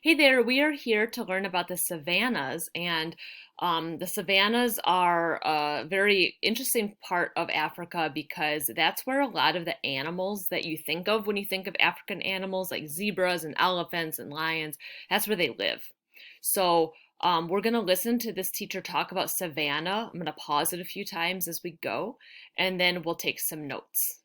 Hey there, we are here to learn about the savannas, and the savannas are a very interesting part of Africa because that's where a lot of the animals that you think of when you think of African animals, like zebras and elephants and lions, that's where they live. So we're going to listen to this teacher talk about savanna. I'm going to pause it a few times as we go, and then we'll take some notes.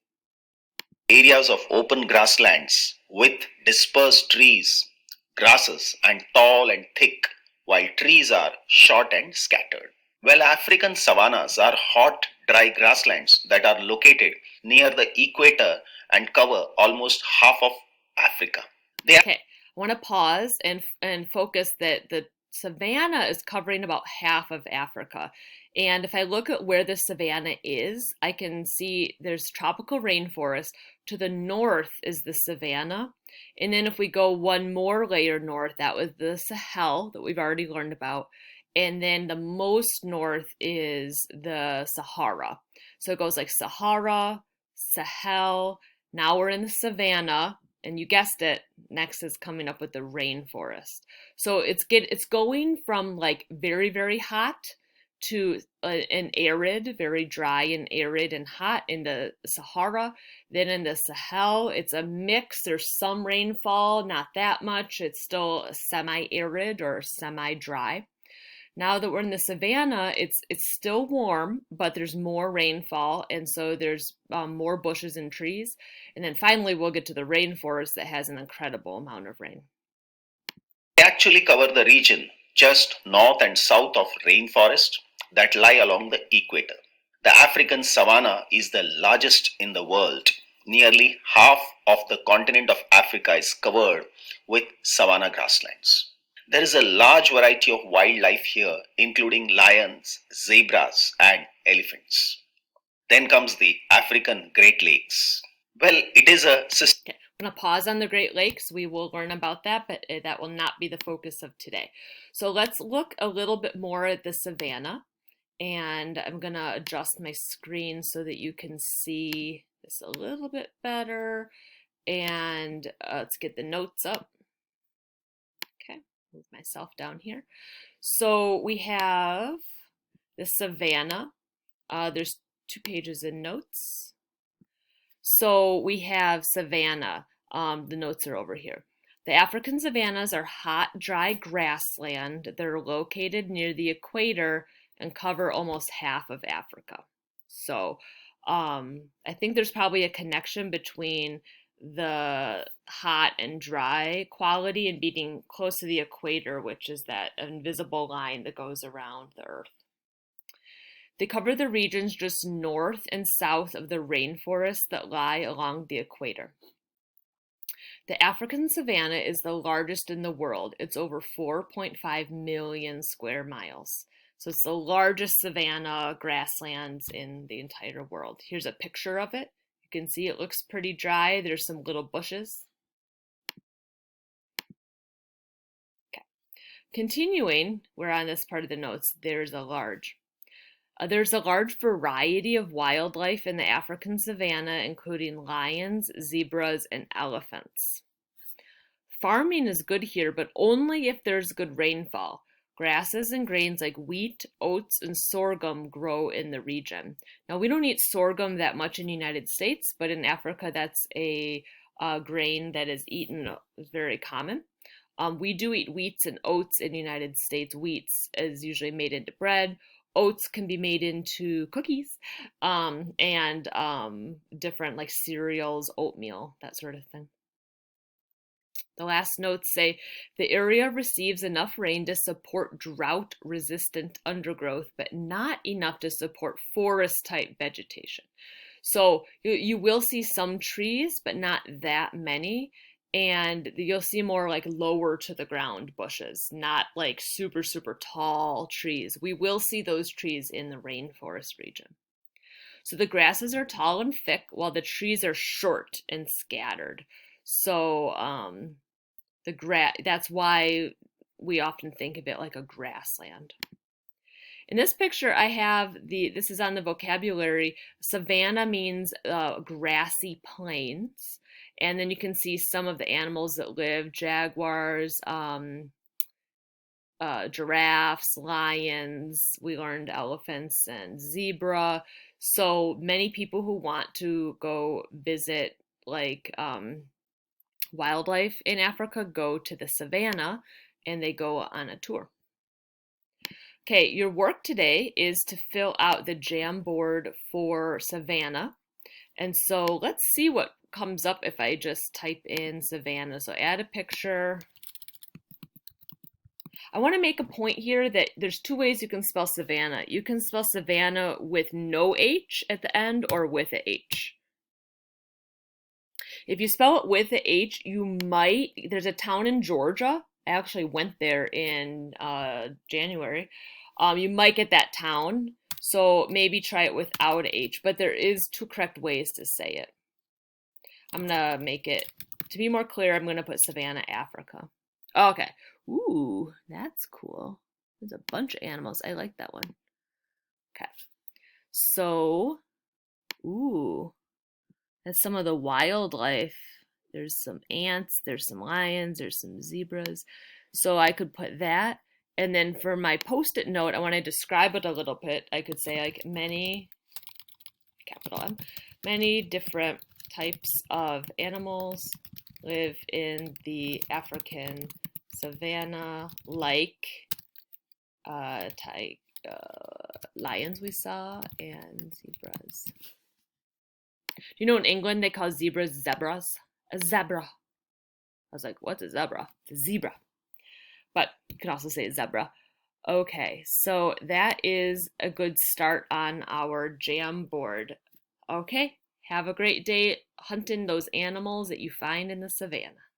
Areas of open grasslands with dispersed trees, grasses, and tall and thick, while trees are short and scattered. Well, African savannas are hot, dry grasslands that are located near the equator and cover almost half of Africa. They are Okay, I want to pause and focus that the savanna is covering about half of Africa. And if I look at where the savanna is, I can see there's tropical rainforest. To the north is the savanna. And then if we go one more layer north, that was the Sahel that we've already learned about. And then the most north is the Sahara. So it goes like Sahara, Sahel. Now we're in the savanna, and you guessed it, next is coming up with the rainforest. So it's going from like very very hot to an arid, very dry and arid and hot in the Sahara. Then in the Sahel, it's a mix. There's some rainfall, not that much. It's still semi-arid or semi-dry. Now that we're in the savanna, it's still warm, but there's more rainfall, and so there's more bushes and trees. And then finally, we'll get to the rainforest that has an incredible amount of rain. actually cover the region just north and south of rainforest that lie along the equator. The African savanna is the largest in the world. Nearly half of the continent of Africa is covered with savanna grasslands. There is a large variety of wildlife here, including lions, zebras, and elephants. Then comes the African Great Lakes. Well, it is a system. Okay, I'm going to pause on the Great Lakes. We will learn about that, but that will not be the focus of today. So let's look a little bit more at the savanna. And I'm going to adjust my screen so that you can see this a little bit better. And let's get the notes up. Okay, move myself down here. So we have the savanna. There's 2 pages in notes. So we have savanna. The notes are over here. The African savannas are hot, dry grassland. They're located near the equator and cover almost half of Africa. So I think there's probably a connection between the hot and dry quality and being close to the equator, which is that invisible line that goes around the earth. They cover the regions just north and south of the rainforests that lie along the equator. The African savanna is the largest in the world. It's over 4.5 million square miles. So it's the largest savanna grasslands in the entire world. Here's a picture of it. You can see it looks pretty dry. There's some little bushes. Okay. Continuing, we're on this part of the notes. There's a large variety of wildlife in the African savanna, including lions, zebras, and elephants. Farming is good here, but only if there's good rainfall. Grasses and grains like wheat, oats, and sorghum grow in the region. Now, we don't eat sorghum that much in the United States, but in Africa, that's a grain that is eaten, is very common. We do eat wheats and oats in the United States. Wheats is usually made into bread. Oats can be made into cookies and different like cereals, oatmeal, that sort of thing. The last notes say the area receives enough rain to support drought resistant undergrowth, but not enough to support forest type vegetation. So you will see some trees, but not that many. And you'll see more like lower to the ground bushes, not like super, super tall trees. We will see those trees in the rainforest region. So the grasses are tall and thick, while the trees are short and scattered. So that's why we often think of it like a grassland. In this picture, I have this is on the vocabulary. Savanna means grassy plains, And then you can see some of the animals that live: jaguars, giraffes, lions. We learned elephants and zebra. So many people who want to go visit like wildlife in Africa go to the savannah and they go on a tour. Okay, your work today is to fill out the Jamboard for Savanna. And so let's see what comes up if I just type in Savanna. So add a picture. I want to make a point here that there's two ways you can spell Savannah. You can spell Savannah with no H at the end or with a H. If you spell it with a H, there's a town in Georgia. I actually went there in January. You might get that town. So maybe try it without H, but there is two correct ways to say it. I'm gonna make it, to be more clear, I'm gonna put Savannah, Africa. Okay. Ooh, that's cool. There's a bunch of animals. I like that one. Okay. So, ooh, that's some of the wildlife. There's some ants, there's some lions, there's some zebras. So I could put that. And then for my post-it note, I want to describe it a little bit. I could say like many, capital M, many different types of animals live in the African savannah, like lions we saw and zebras. You know, in England they call zebras zebras. A zebra. I was like, what's a zebra? It's a zebra. But you can also say zebra. Okay, so that is a good start on our Jamboard. Okay, have a great day hunting those animals that you find in the savannah.